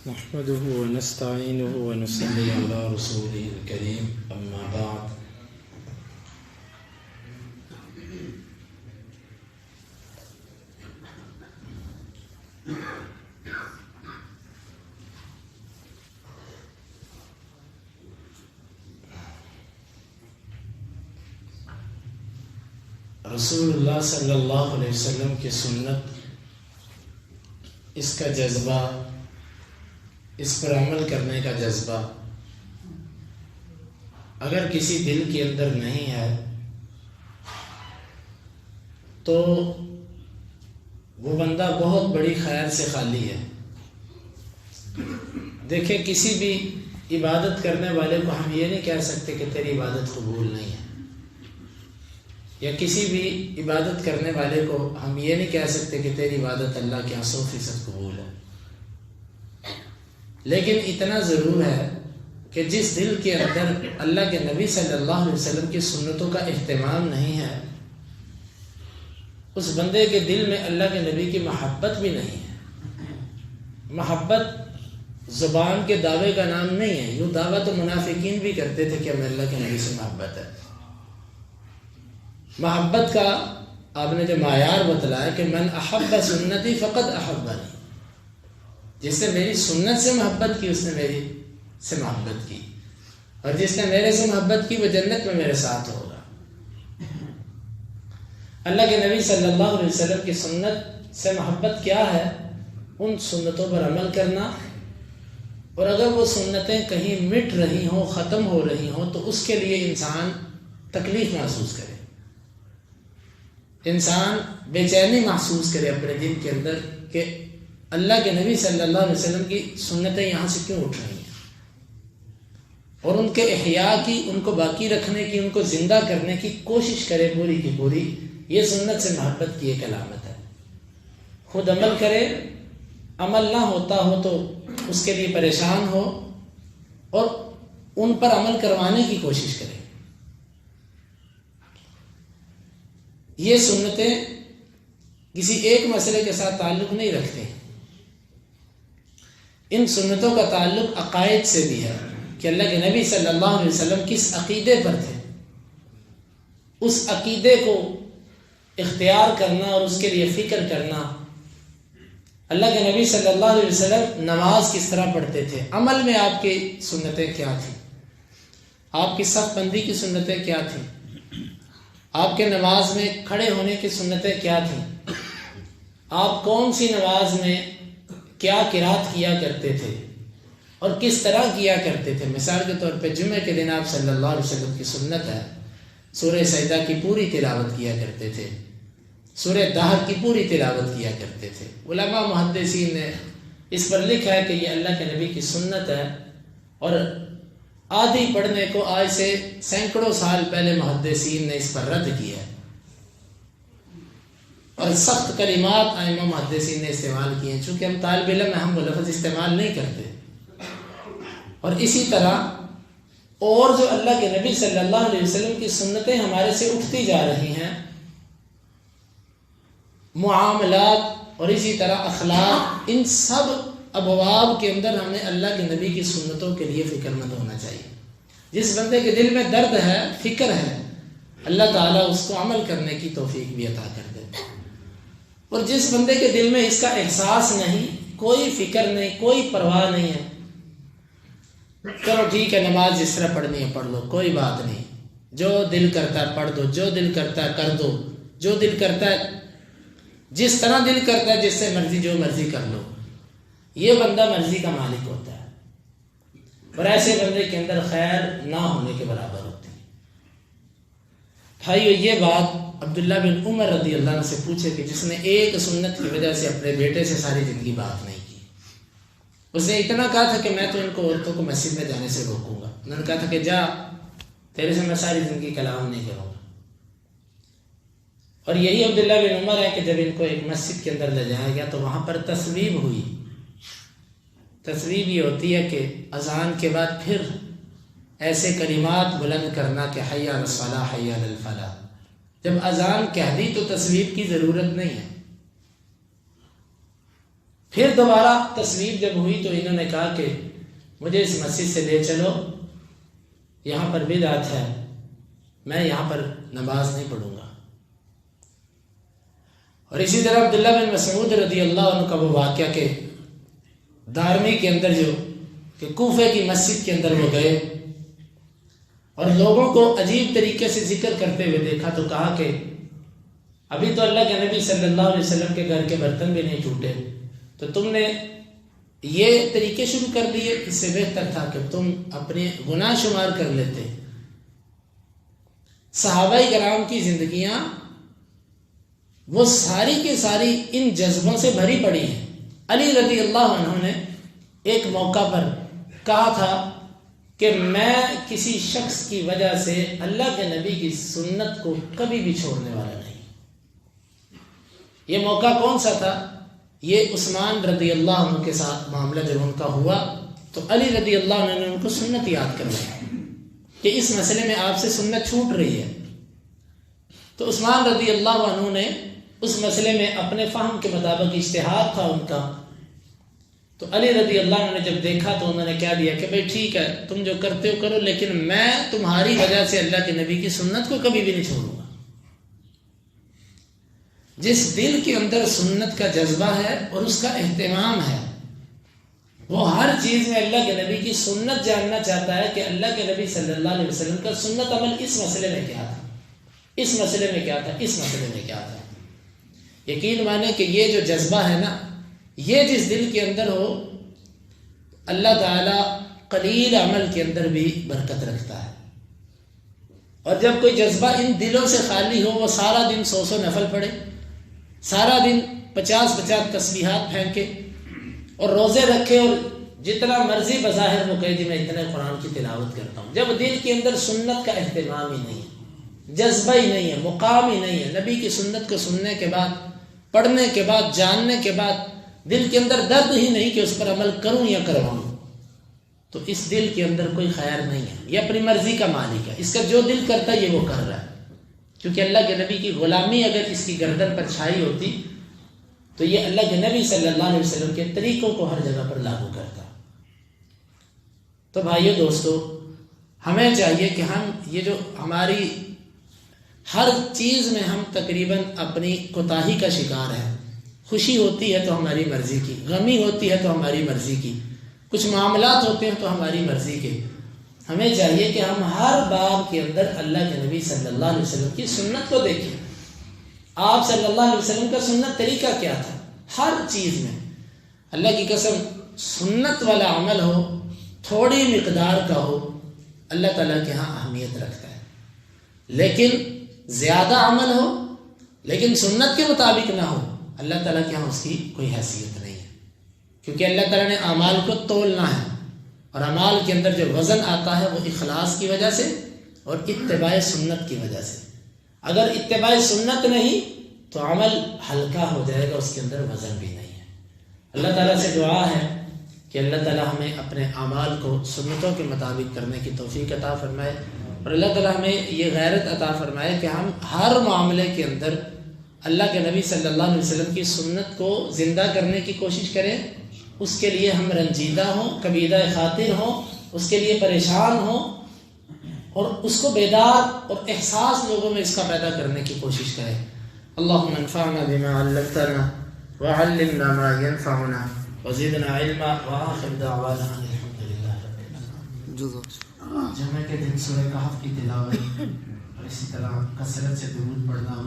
نحمده ونستعينه ونصلي على رسوله الكريم أما بعد رسول اللہ صلی اللہ علیہ وسلم کی سنت، اس کا جذبہ، اس پر عمل کرنے کا جذبہ اگر کسی دل کے اندر نہیں ہے تو وہ بندہ بہت بڑی خیر سے خالی ہے۔ دیکھیں، کسی بھی عبادت کرنے والے کو ہم یہ نہیں کہہ سکتے کہ تیری عبادت قبول نہیں ہے، یا کسی بھی عبادت کرنے والے کو ہم یہ نہیں کہہ سکتے کہ تیری عبادت اللہ کے 100% قبول ہے۔ لیکن اتنا ضرور ہے کہ جس دل کے اندر اللہ کے نبی صلی اللہ علیہ وسلم کی سنتوں کا اہتمام نہیں ہے، اس بندے کے دل میں اللہ کے نبی کی محبت بھی نہیں ہے۔ محبت زبان کے دعوے کا نام نہیں ہے۔ یوں دعویٰ تو منافقین بھی کرتے تھے کہ ہمیں اللہ کے نبی سے محبت ہے۔ محبت کا آپ نے جو معیار بتلایا کہ من احب سنتی فقد احبنی، جس نے میری سنت سے محبت کی اس نے میری سے محبت کی، اور جس نے میرے سے محبت کی وہ جنت میں میرے ساتھ ہوگا۔ اللہ کے نبی صلی اللہ علیہ وسلم کی سنت سے محبت کیا ہے؟ ان سنتوں پر عمل کرنا، اور اگر وہ سنتیں کہیں مٹ رہی ہوں، ختم ہو رہی ہوں، تو اس کے لیے انسان تکلیف محسوس کرے، انسان بے چینی محسوس کرے اپنے دل کے اندر کہ اللہ کے نبی صلی اللہ علیہ وسلم کی سنتیں یہاں سے کیوں اٹھ رہی ہیں، اور ان کے احیاء کی، ان کو باقی رکھنے کی، ان کو زندہ کرنے کی کوشش کرے پوری کی پوری۔ یہ سنت سے محبت کی ایک علامت ہے۔ خود عمل کرے، عمل نہ ہوتا ہو تو اس کے لیے پریشان ہو اور ان پر عمل کروانے کی کوشش کرے۔ یہ سنتیں کسی ایک مسئلے کے ساتھ تعلق نہیں رکھتے، ان سنتوں کا تعلق عقائد سے بھی ہے کہ اللہ کے نبی صلی اللہ علیہ وسلم کس عقیدے پر تھے، اس عقیدے کو اختیار کرنا اور اس کے لیے فکر کرنا۔ اللہ کے نبی صلی اللہ علیہ وسلم نماز کس طرح پڑھتے تھے، عمل میں آپ کی سنتیں کیا تھیں، آپ کی صف بندی کی سنتیں کیا تھیں، آپ کے نماز میں کھڑے ہونے کی سنتیں کیا تھیں، آپ کون سی نماز میں کیا قرات کیا کرتے تھے اور کس طرح کیا کرتے تھے۔ مثال کے طور پہ جمعہ کے دن آپ صلی اللہ علیہ وسلم کی سنت ہے سورہ سجدہ کی پوری تلاوت کیا کرتے تھے، سورہ دہر کی پوری تلاوت کیا کرتے تھے۔ علماء محدثین نے اس پر لکھا ہے کہ یہ اللہ کے نبی کی سنت ہے، اور آدھی پڑھنے کو آج سے سینکڑوں سال پہلے محدثین نے اس پر رد کیا ہے، اور سخت کلمات ائمہ محدثین نے استعمال کیے ہیں۔ چونکہ ہم طالب علم ہیں، ہم وہ لفظ استعمال نہیں کرتے۔ اور اسی طرح اور جو اللہ کے نبی صلی اللہ علیہ وسلم کی سنتیں ہمارے سے اٹھتی جا رہی ہیں، معاملات اور اسی طرح اخلاق، ان سب ابواب کے اندر ہمیں اللہ کے نبی کی سنتوں کے لیے فکر مند ہونا چاہیے۔ جس بندے کے دل میں درد ہے، فکر ہے، اللہ تعالیٰ اس کو عمل کرنے کی توفیق بھی عطا کر دے۔ اور جس بندے کے دل میں اس کا احساس نہیں، کوئی فکر نہیں، کوئی پرواہ نہیں ہے، چلو ٹھیک ہے نماز جس طرح پڑھنی ہے پڑھ لو، کوئی بات نہیں، جو دل کرتا ہے پڑھ دو، جو دل کرتا ہے کر دو، جو دل کرتا ہے جس طرح دل کرتا ہے، جس سے مرضی جو مرضی کر لو، یہ بندہ مرضی کا مالک ہوتا ہے، اور ایسے بندے کے اندر خیر نہ ہونے کے برابر ہوتی ہے۔ بھائیو، یہ بات عبداللہ بن عمر رضی اللہ عنہ سے پوچھے کہ جس نے ایک سنت کی وجہ سے اپنے بیٹے سے ساری زندگی بات نہیں کی۔ اس نے اتنا کہا تھا کہ میں تو ان کو عورتوں کو مسجد میں جانے سے روکوں گا، انہوں نے کہا تھا کہ جا، تیرے سے میں ساری زندگی کلام نہیں کروں گا۔ اور یہی عبداللہ بن عمر ہے کہ جب ان کو ایک مسجد کے اندر لے جایا گیا تو وہاں پر تصویب ہوئی۔ تصویب یہ ہوتی ہے کہ اذان کے بعد پھر ایسے کلمات بلند کرنا کہ حی علی الصلاح حی علی الفلاح۔ جب اذان کہہ دی تو تصویب کی ضرورت نہیں ہے۔ پھر دوبارہ تصویر جب ہوئی تو انہوں نے کہا کہ مجھے اس مسجد سے لے چلو، یہاں پر بدعت ہے، میں یہاں پر نماز نہیں پڑھوں گا۔ اور اسی طرح عبداللہ بن مسعود رضی اللہ عنہ کا وہ واقعہ کہ دارمی کے اندر جو کہ کوفے کی مسجد کے اندر وہ گئے اور لوگوں کو عجیب طریقے سے ذکر کرتے ہوئے دیکھا تو کہا کہ ابھی تو اللہ کے نبی صلی اللہ علیہ وسلم کے گھر کے برتن بھی نہیں ٹوٹے، تو تم نے یہ طریقے شروع کر دیے، اس سے بہتر تھا کہ تم اپنے گناہ شمار کر لیتے۔ صحابہ کرام کی زندگیاں وہ ساری کی ساری ان جذبوں سے بھری پڑی ہیں۔ علی رضی اللہ عنہ نے ایک موقع پر کہا تھا کہ میں کسی شخص کی وجہ سے اللہ کے نبی کی سنت کو کبھی بھی چھوڑنے والا نہیں۔ یہ موقع کون سا تھا؟ یہ عثمان رضی اللہ عنہ کے ساتھ معاملہ جب ان کا ہوا تو علی رضی اللہ عنہ نے ان کو سنت یاد کروایا کہ اس مسئلے میں آپ سے سنت چھوٹ رہی ہے۔ تو عثمان رضی اللہ عنہ نے اس مسئلے میں اپنے فہم کے مطابق اجتہاد تھا ان کا، تو علی رضی اللہ عنہ نے جب دیکھا تو انہوں نے کہہ دیا کہ بھئی ٹھیک ہے تم جو کرتے ہو کرو، لیکن میں تمہاری وجہ سے اللہ کے نبی کی سنت کو کبھی بھی نہیں چھوڑوں گا۔ جس دل کے اندر سنت کا جذبہ ہے اور اس کا اہتمام ہے، وہ ہر چیز میں اللہ کے نبی کی سنت جاننا چاہتا ہے کہ اللہ کے نبی صلی اللہ علیہ وسلم کا سنت عمل اس مسئلے میں کیا تھا، اس مسئلے میں کیا تھا، اس مسئلے میں کیا تھا۔ یقین مانے کہ یہ جو جذبہ ہے نا، یہ جس دل کے اندر ہو، اللہ تعالیٰ قلیل عمل کے اندر بھی برکت رکھتا ہے۔ اور جب کوئی جذبہ ان دلوں سے خالی ہو، وہ سارا دن 100 نفل پڑھے، سارا دن 50 تسبیحات پھینکے اور روزے رکھے اور جتنا مرضی بظاہر وہ کہے کہ میں اتنے قرآن کی تلاوت کرتا ہوں، جب دل کے اندر سنت کا اہتمام ہی نہیں ہے، جذبہ ہی نہیں ہے، مقام ہی نہیں ہے، نبی کی سنت کو سننے کے بعد، پڑھنے کے بعد، جاننے کے بعد دل کے اندر درد ہی نہیں کہ اس پر عمل کروں یا کرواؤں، تو اس دل کے اندر کوئی خیر نہیں ہے، یہ اپنی مرضی کا مالک ہے، اس کا جو دل کرتا ہے یہ وہ کر رہا ہے۔ کیونکہ اللہ کے نبی کی غلامی اگر اس کی گردن پر چھائی ہوتی تو یہ اللہ کے نبی صلی اللہ علیہ وسلم کے طریقوں کو ہر جگہ پر لاگو کرتا۔ تو بھائیو دوستو، ہمیں چاہیے کہ ہم یہ جو ہماری ہر چیز میں ہم تقریباً اپنی کوتاہی کا شکار ہیں، خوشی ہوتی ہے تو ہماری مرضی کی، غمی ہوتی ہے تو ہماری مرضی کی، کچھ معاملات ہوتے ہیں تو ہماری مرضی کے۔ ہمیں چاہیے کہ ہم ہر باب کے اندر اللہ کے نبی صلی اللہ علیہ وسلم کی سنت کو دیکھیں۔ آپ صلی اللہ علیہ وسلم کا سنت طریقہ کیا تھا؟ ہر چیز میں اللہ کی قسم سنت والا عمل ہو، تھوڑی مقدار کا ہو، اللہ تعالیٰ کے ہاں اہمیت رکھتا ہے۔ لیکن زیادہ عمل ہو لیکن سنت کے مطابق نہ ہو، اللہ تعالیٰ کے ہاں اس کی کوئی حیثیت نہیں ہے، کیونکہ اللہ تعالیٰ نے اعمال کو تولنا ہے، اور اعمال کے اندر جو وزن آتا ہے وہ اخلاص کی وجہ سے اور اتباع سنت کی وجہ سے۔ اگر اتباع سنت نہیں تو عمل ہلکا ہو جائے گا، اس کے اندر وزن بھی نہیں ہے۔ اللہ تعالیٰ سے دعا ہے کہ اللہ تعالیٰ ہمیں اپنے اعمال کو سنتوں کے مطابق کرنے کی توفیق عطا فرمائے، اور اللہ تعالیٰ ہمیں یہ غیرت عطا فرمائے کہ ہم ہر معاملے کے اندر اللہ کے نبی صلی اللہ علیہ وسلم کی سنت کو زندہ کرنے کی کوشش کریں، اس کے لیے ہم رنجیدہ ہوں، کبیدہ خاطر ہوں، اس کے لیے پریشان ہوں، اور اس کو بیدار اور احساس لوگوں میں اس کا پیدا کرنے کی کوشش کریں۔ اللہم انفعنا بما علمتنا وعلمنا ما ينفعنا وزدنا علما وآخر دعوانا الحمدللہ رب العالمین۔ جمعہ کے دن سورہ کہف کی تلاوت اور اسی طرح کثرت سے درود پڑھنا،